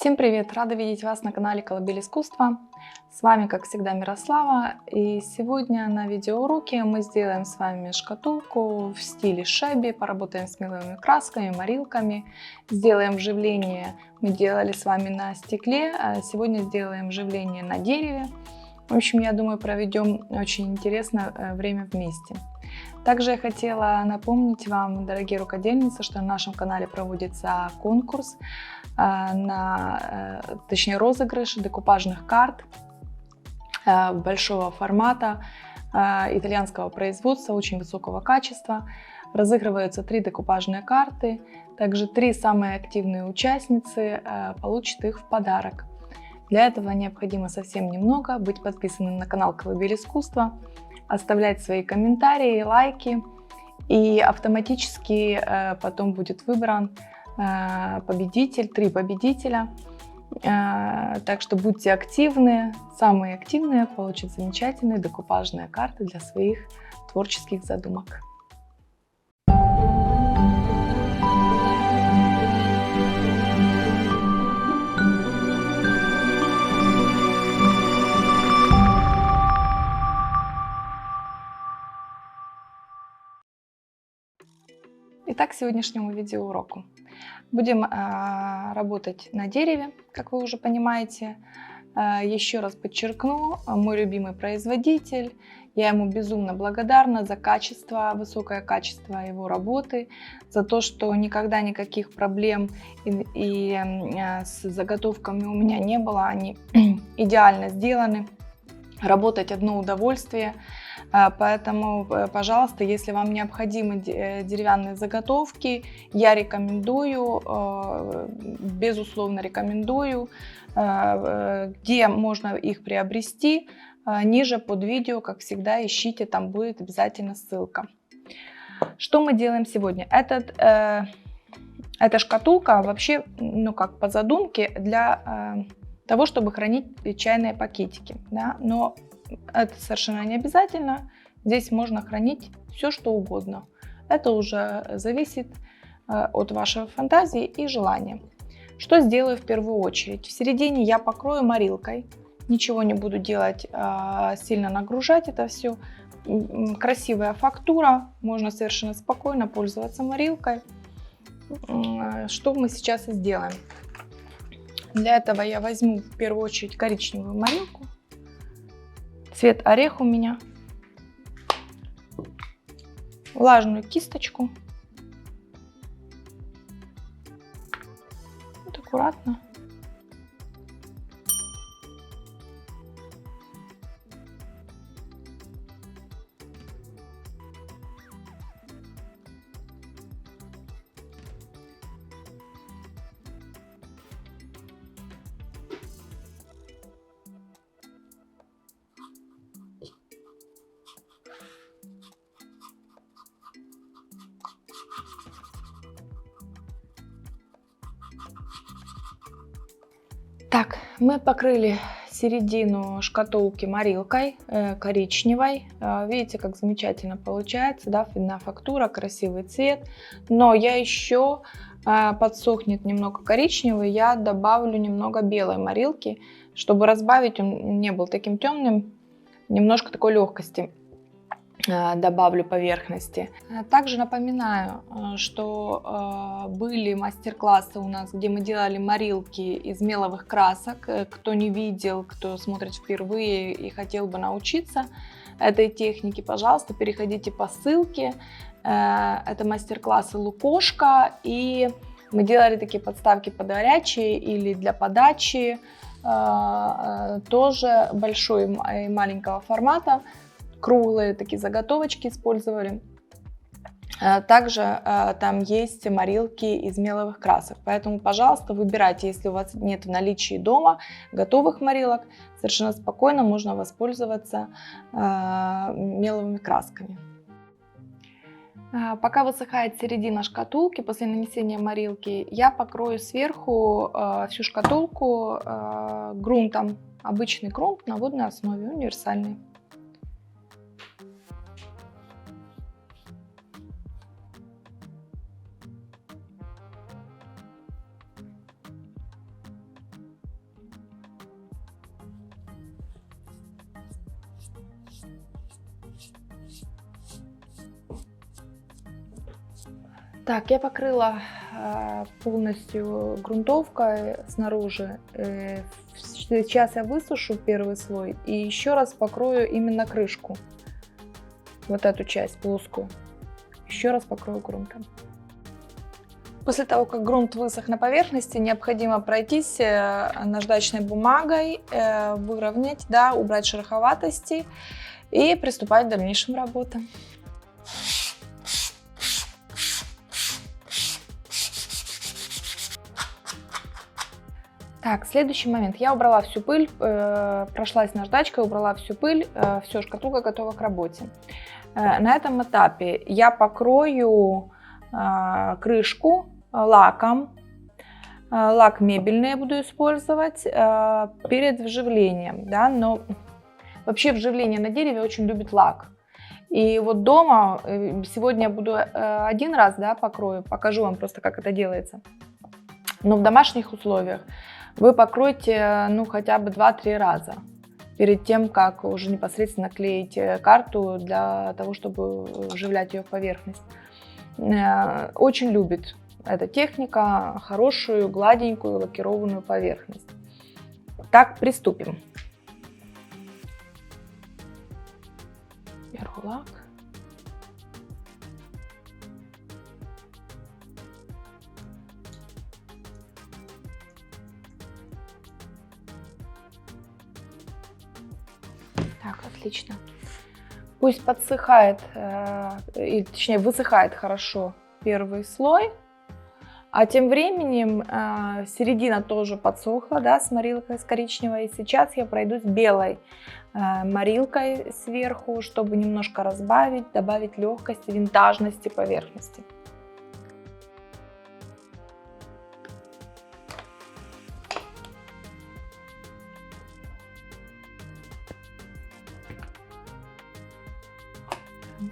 Всем привет! Рада видеть вас на канале Колыбель искусства. С вами, как всегда, Мирослава. И сегодня на видеоуроке мы сделаем с вами шкатулку в стиле шеби, поработаем с меловыми красками, морилками, сделаем вживление. Мы делали с вами на стекле, а сегодня сделаем вживление на дереве. В общем, я думаю, проведем очень интересное время вместе. Также я хотела напомнить вам, дорогие рукодельницы, что на нашем канале проводится конкурс, точнее розыгрыш декупажных карт большого формата, итальянского производства, очень высокого качества. Разыгрываются 3 декупажные карты. Также 3 самые активные участницы получат их в подарок. Для этого необходимо совсем немного: быть подписанным на канал Колыбель искусства, оставлять свои комментарии, лайки, и автоматически потом будет выбран победитель, 3 победителя. Так что будьте активны. Самые активные получат замечательные декупажные карты для своих творческих задумок. Итак, к сегодняшнему видеоуроку. Будем работать на дереве, как вы уже понимаете. Еще раз подчеркну, мой любимый производитель. Я ему безумно благодарна за качество, высокое качество его работы, за то, что никогда никаких проблем с заготовками у меня не было. Они идеально сделаны. Работать одно удовольствие. Поэтому, пожалуйста, если вам необходимы деревянные заготовки, я рекомендую, безусловно рекомендую. Где можно их приобрести, ниже под видео, как всегда, ищите, там будет обязательно ссылка. Что мы делаем сегодня? Эта шкатулка вообще, как по задумке, для того, чтобы хранить чайные пакетики, да? Но это совершенно не обязательно. Здесь можно хранить все, что угодно. Это уже зависит от вашей фантазии и желания. Что сделаю в первую очередь? В середине я покрою морилкой. Ничего не буду делать, сильно нагружать это все. Красивая фактура. Можно совершенно спокойно пользоваться морилкой. Что мы сейчас и сделаем? Для этого я возьму в первую очередь коричневую морилку. Цвет орех у меня. Влажную кисточку. Вот аккуратно. Так, мы покрыли середину шкатулки морилкой коричневой. Видите, как замечательно получается, да, видна фактура, красивый цвет. Но я еще подсохнет немного коричневый, я добавлю немного белой морилки, чтобы разбавить, он не был таким темным, немножко такой легкости добавлю поверхности. Также напоминаю, что были мастер-классы у нас, где мы делали морилки из меловых красок. Кто не видел, кто смотрит впервые и хотел бы научиться этой технике, пожалуйста, переходите по ссылке. Это мастер-классы Лукошка, и мы делали такие подставки под горячие или для подачи, тоже большой и маленького формата. Круглые такие заготовочки использовали. Также там есть морилки из меловых красок. Поэтому, пожалуйста, выбирайте, если у вас нет в наличии дома готовых морилок, совершенно спокойно можно воспользоваться меловыми красками. Пока высыхает середина шкатулки, после нанесения морилки, я покрою сверху всю шкатулку грунтом. Обычный грунт на водной основе, универсальный. Так, я покрыла полностью грунтовкой снаружи. Сейчас я высушу первый слой и еще раз покрою именно крышку. Вот эту часть плоскую. Еще раз покрою грунтом. После того, как грунт высох на поверхности, необходимо пройтись наждачной бумагой, выровнять, да, убрать шероховатости и приступать к дальнейшим работам. Так, следующий момент. Я убрала всю пыль, прошлась наждачкой, убрала всю пыль, все, шкатулка готова к работе. На этом этапе я покрою крышку лаком. Лак мебельный я буду использовать перед вживлением, да, но вообще вживление на дереве очень любит лак. И вот дома сегодня я буду один раз, да, покрою, покажу вам просто, как это делается. Но в домашних условиях вы покройте, ну, хотя бы 2-3 раза перед тем, как уже непосредственно клеить карту для того, чтобы вживлять ее в поверхность. Очень любит эта техника хорошую, гладенькую, лакированную поверхность. Так, приступим. Беру лак. Так, отлично. Пусть подсыхает, точнее высыхает хорошо первый слой, а тем временем середина тоже подсохла, да, с морилкой с коричневой. Сейчас я пройдусь белой морилкой сверху, чтобы немножко разбавить, добавить легкости, винтажности поверхности.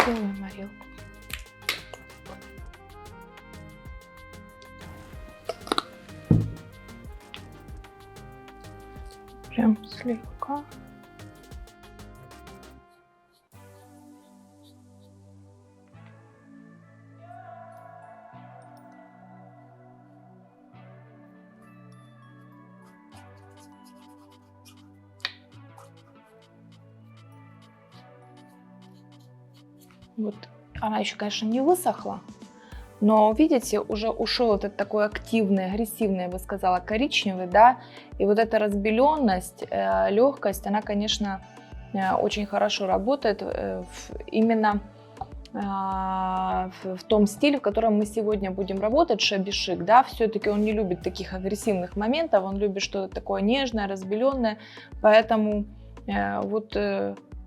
Белую морилку. Прям слегка. Вот она еще, конечно, не высохла, но видите, уже ушел этот такой активный, агрессивный, я бы сказала, коричневый, да, и вот эта разбеленность, легкость, она, конечно, очень хорошо работает именно в том стиле, в котором мы сегодня будем работать, шабби-шик, да, все-таки он не любит таких агрессивных моментов, он любит что-то такое нежное, разбеленное, поэтому вот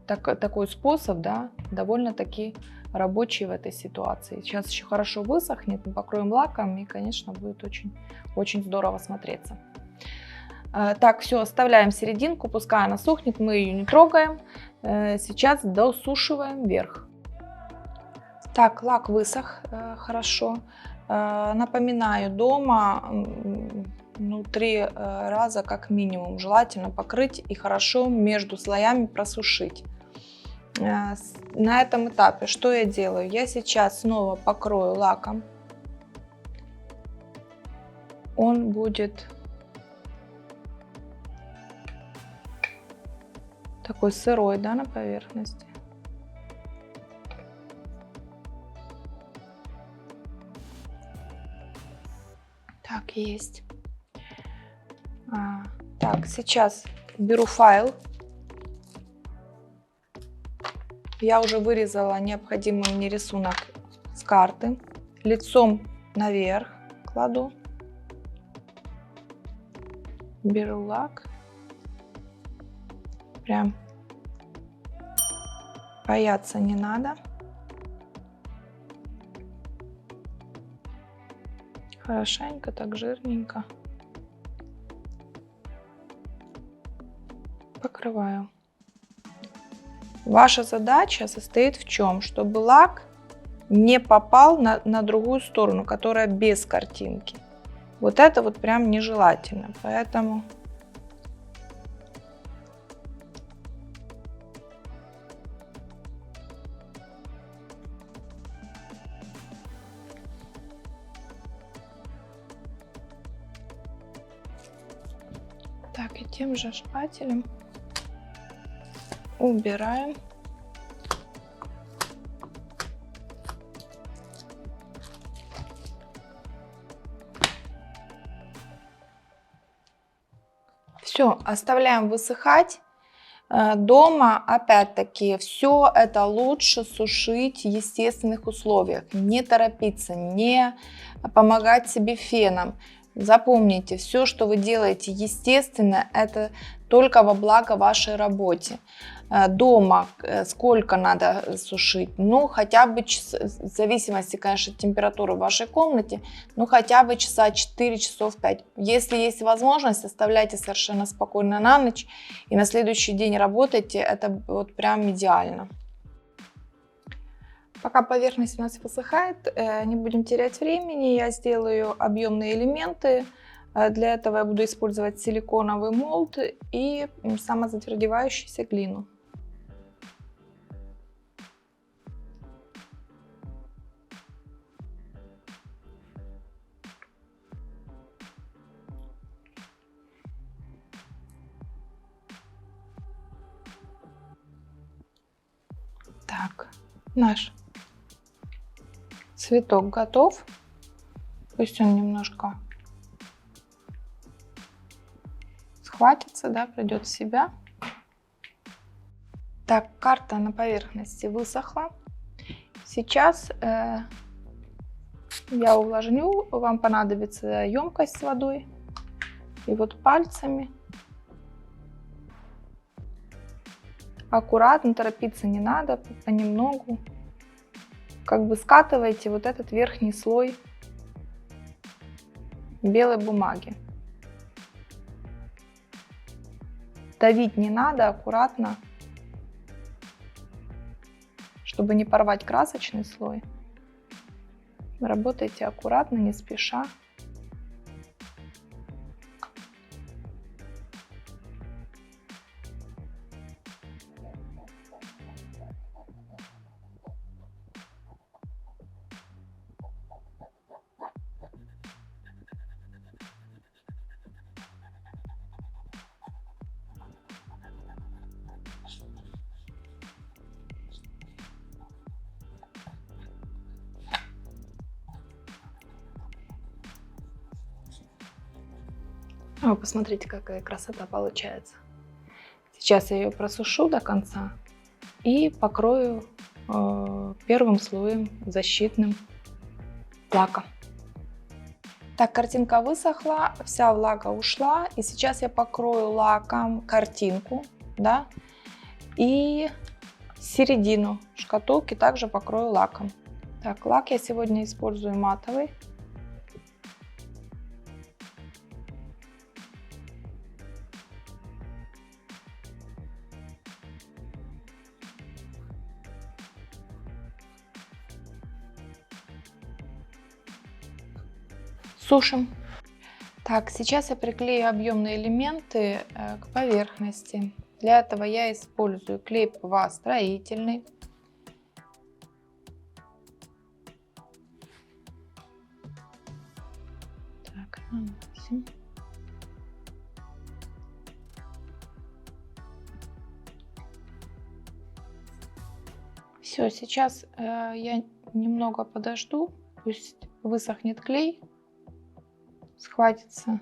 такой способ, да, довольно-таки рабочий в этой ситуации. Сейчас еще хорошо высохнет, мы покроем лаком и, конечно, будет очень здорово смотреться. Так, все, оставляем серединку, пускай она сохнет, мы ее не трогаем. Сейчас досушиваем верх. Так, лак высох хорошо. Напоминаю, дома 3 раза как минимум желательно покрыть и хорошо между слоями просушить. На этом этапе что я делаю? Я сейчас снова покрою лаком. Он будет такой сырой, да, на поверхности. Так, есть. Так, сейчас беру файл. Я уже вырезала необходимый мне рисунок с карты. Лицом наверх кладу. Беру лак. Прям бояться не надо. Хорошенько, так жирненько. Покрываю. Ваша задача состоит в чем? Чтобы лак не попал на другую сторону, которая без картинки. Вот это вот прям нежелательно. Поэтому Так, и тем же шпателем убираем. Все, оставляем высыхать. Дома, опять-таки, все это лучше сушить в естественных условиях. Не торопиться, не помогать себе феном. Запомните, все, что вы делаете естественно, это только во благо вашей работе. Дома сколько надо сушить? Ну, хотя бы, в зависимости, конечно, от температуры в вашей комнате, ну, хотя бы часа 4, часов 5. Если есть возможность, оставляйте совершенно спокойно на ночь и на следующий день работайте. Это вот прям идеально. Пока поверхность у нас высыхает, не будем терять времени, я сделаю объемные элементы. Для этого я буду использовать силиконовый молд и самозатвердевающуюся глину. Так, наш цветок готов. Пусть он немножко схватится, да, придет в себя. Так, карта на поверхности высохла. Сейчас я увлажню. Вам понадобится емкость с водой. И вот пальцами аккуратно, торопиться не надо, понемногу. Как бы скатывайте вот этот верхний слой белой бумаги. Давить не надо, аккуратно, чтобы не порвать красочный слой. Работайте аккуратно, не спеша. О, посмотрите, какая красота получается. Сейчас я ее просушу до конца и покрою первым слоем защитным лаком. Так, картинка высохла, вся влага ушла, и сейчас я покрою лаком картинку, да, и середину шкатулки также покрою лаком. Так, лак я сегодня использую матовый. Сушим. Так, сейчас я приклею объемные элементы к поверхности. Для этого я использую клей ПВА строительный. Так, наносим. Все, сейчас я немного подожду, пусть высохнет клей. Схватится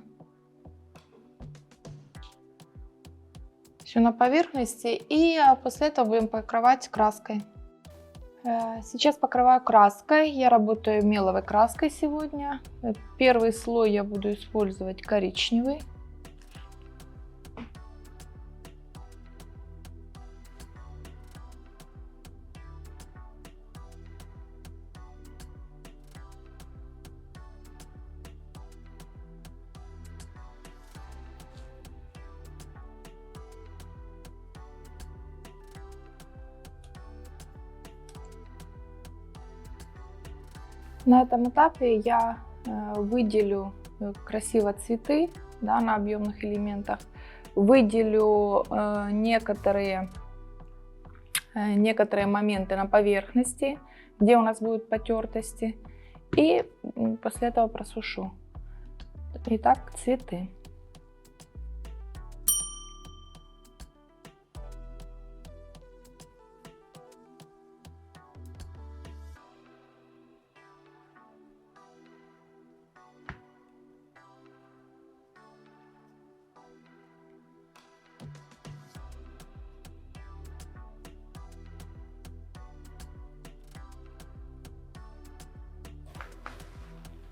все на поверхности, и после этого будем покрывать краской. Сейчас покрываю краской. Я работаю меловой краской сегодня. Первый слой я буду использовать коричневый. На этом этапе я выделю красиво цветы, да, на объемных элементах, выделю некоторые моменты на поверхности, где у нас будут потертости, и после этого просушу. Итак, цветы.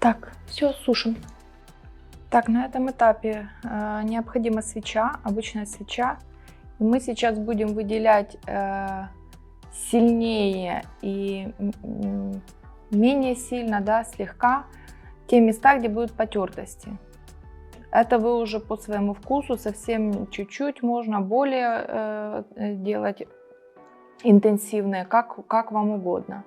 Так, все, сушим. Так, на этом этапе необходима свеча, обычная свеча. Мы сейчас будем выделять сильнее и менее сильно, да, слегка, те места, где будут потертости. Это вы уже по своему вкусу, совсем чуть-чуть, можно более делать интенсивные, как вам угодно.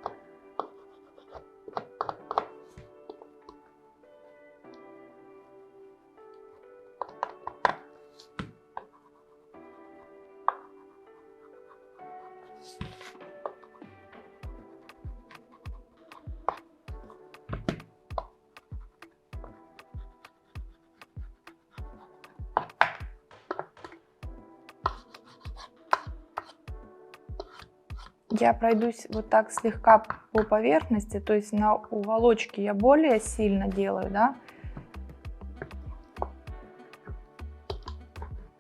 Я пройдусь вот так слегка по поверхности, то есть на уголочке я более сильно делаю, да.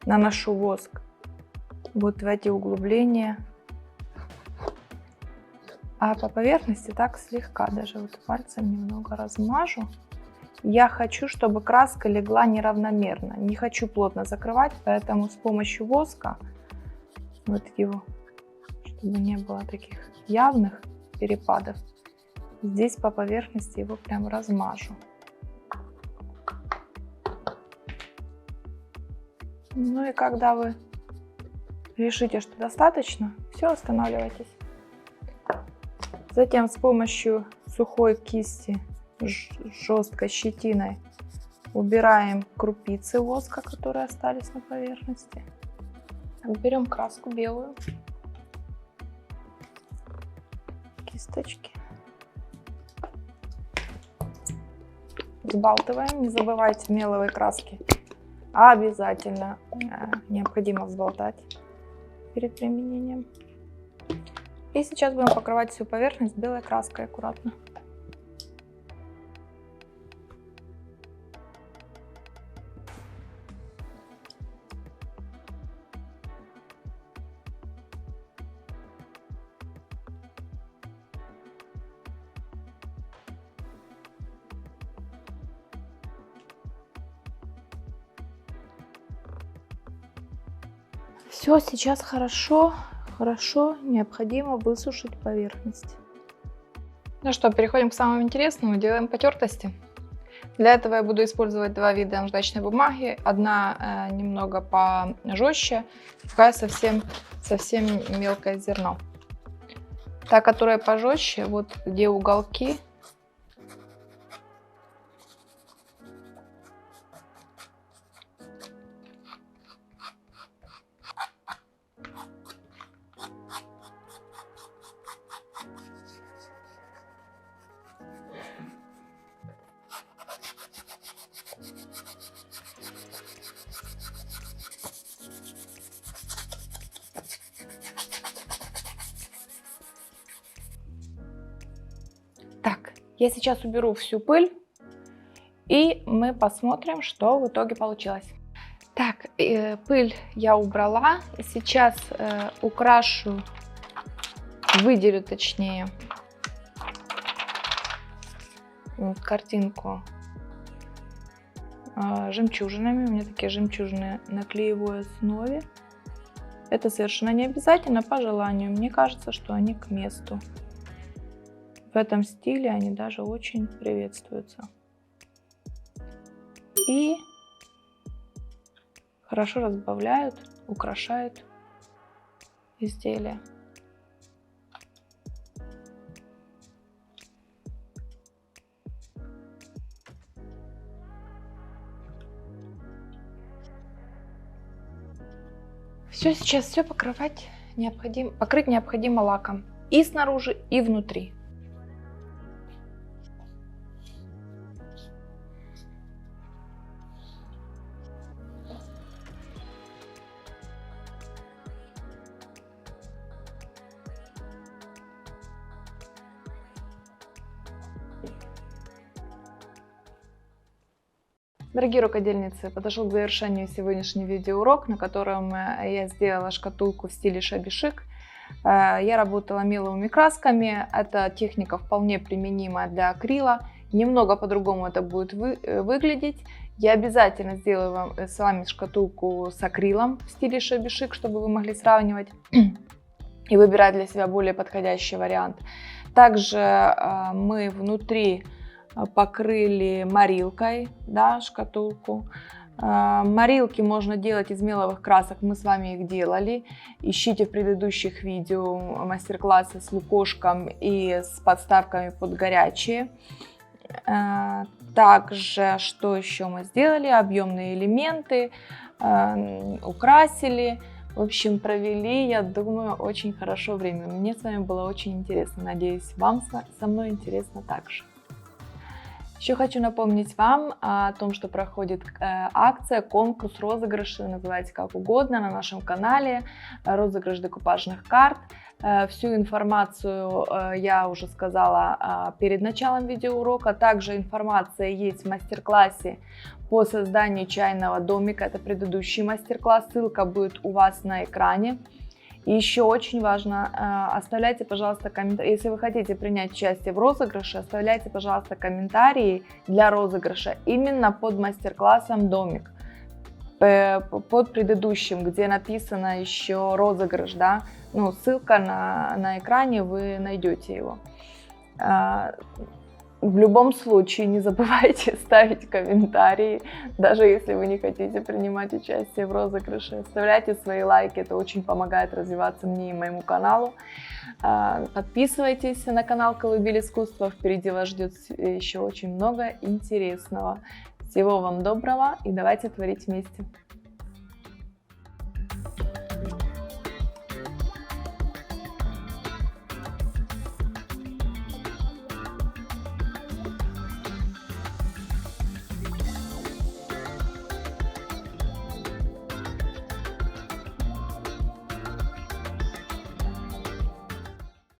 Наношу воск вот в эти углубления, а по поверхности так слегка, даже вот пальцем немного размажу. Я хочу, чтобы краска легла неравномерно, не хочу плотно закрывать, поэтому с помощью воска вот его, чтобы не было таких явных перепадов, здесь по поверхности его прям размажу. Ну и когда вы решите, что достаточно, все, останавливайтесь. Затем с помощью сухой кисти, жесткой щетиной, убираем крупицы воска, которые остались на поверхности. Берем краску белую, кисточки, взбалтываем. Не забывайте меловые краски. Обязательно необходимо взболтать перед применением. И сейчас будем покрывать всю поверхность белой краской аккуратно. Все, сейчас хорошо необходимо высушить поверхность. Ну что, переходим к самому интересному, делаем потертости. Для этого я буду использовать два вида наждачной бумаги. Одна немного пожестче, другая совсем мелкое зерно. Та, которая пожестче, вот где уголки, Так, я сейчас уберу всю пыль, и мы посмотрим, что в итоге получилось. Так, пыль я убрала. Сейчас украшу, выделю точнее картинку жемчужинами. У меня такие жемчужины на клеевой основе. Это совершенно не обязательно, по желанию. Мне кажется, что они к месту. В этом стиле они даже очень приветствуются. И хорошо разбавляют, украшают изделие. Все, сейчас все покрыть необходимо лаком и снаружи, и внутри. Дорогие рукодельницы, подошел к завершению сегодняшний видеоурок, на котором я сделала шкатулку в стиле шаби-шик. Я работала меловыми красками, эта техника вполне применима для акрила. Немного по-другому это будет выглядеть. Я обязательно сделаю с вами шкатулку с акрилом в стиле шабишик, чтобы вы могли сравнивать и выбирать для себя более подходящий вариант. Также мы внутри покрыли морилкой, да, шкатулку. Морилки можно делать из меловых красок, мы с вами их делали. Ищите в предыдущих видео мастер-классы с лукошком и с подставками под горячие. Также, что еще мы сделали? Объемные элементы, украсили. В общем, провели, я думаю, очень хорошо время. Мне с вами было очень интересно. Надеюсь, вам со мной интересно также. Еще хочу напомнить вам о том, что проходит акция, конкурс, розыгрыши, называйте как угодно, на нашем канале, розыгрыш декупажных карт. Всю информацию я уже сказала перед началом видеоурока. Также информация есть в мастер-классе по созданию чайного домика. Это предыдущий мастер-класс, ссылка будет у вас на экране. И еще очень важно, оставляйте, пожалуйста, комментарии. Если вы хотите принять участие в розыгрыше, оставляйте, пожалуйста, комментарии для розыгрыша именно под мастер-классом домик. Под предыдущим, где написано еще розыгрыш, да, ну, ссылка на экране, вы найдете его. В любом случае не забывайте ставить комментарии, даже если вы не хотите принимать участие в розыгрыше. Оставляйте свои лайки, это очень помогает развиваться мне и моему каналу. Подписывайтесь на канал Колыбель Искусства, впереди вас ждет еще очень много интересного. Всего вам доброго и давайте творить вместе!